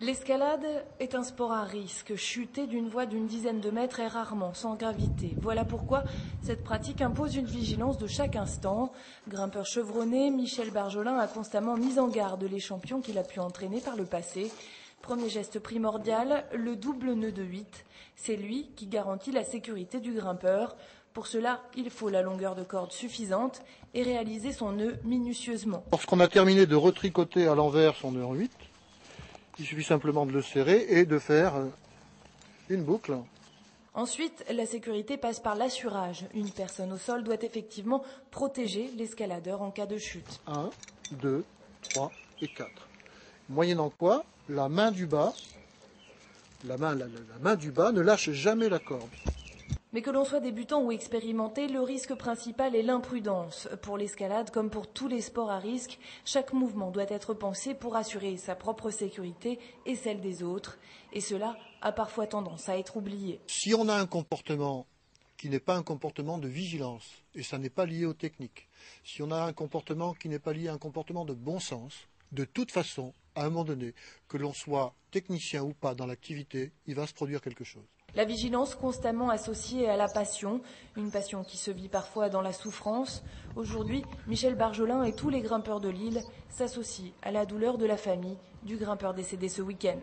L'escalade est un sport à risque. Chuter d'une voie d'une dizaine de mètres est rarement sans gravité. Voilà pourquoi cette pratique impose une vigilance de chaque instant. Grimpeur chevronné, Michel Barjolin a constamment mis en garde les champions qu'il a pu entraîner par le passé. Premier geste primordial, le double nœud de 8. C'est lui qui garantit la sécurité du grimpeur. Pour cela, il faut la longueur de corde suffisante et réaliser son nœud minutieusement. Lorsqu'on a terminé de retricoter à l'envers son nœud en 8, il suffit simplement de le serrer et de faire une boucle. Ensuite, la sécurité passe par l'assurage. Une personne au sol doit effectivement protéger l'escaladeur en cas de chute. 1, 2, 3 et 4. Moyennant quoi, la main du bas ne lâche jamais la corde. Mais que l'on soit débutant ou expérimenté, le risque principal est l'imprudence. Pour l'escalade, comme pour tous les sports à risque, chaque mouvement doit être pensé pour assurer sa propre sécurité et celle des autres. Et cela a parfois tendance à être oublié. Si on a un comportement qui n'est pas un comportement de vigilance, et ça n'est pas lié aux techniques, si on a un comportement qui n'est pas lié à un comportement de bon sens, de toute façon, à un moment donné, que l'on soit technicien ou pas dans l'activité, il va se produire quelque chose. La vigilance constamment associée à la passion, une passion qui se vit parfois dans la souffrance. Aujourd'hui, Michel Barjolin et tous les grimpeurs de l'île s'associent à la douleur de la famille du grimpeur décédé ce week-end.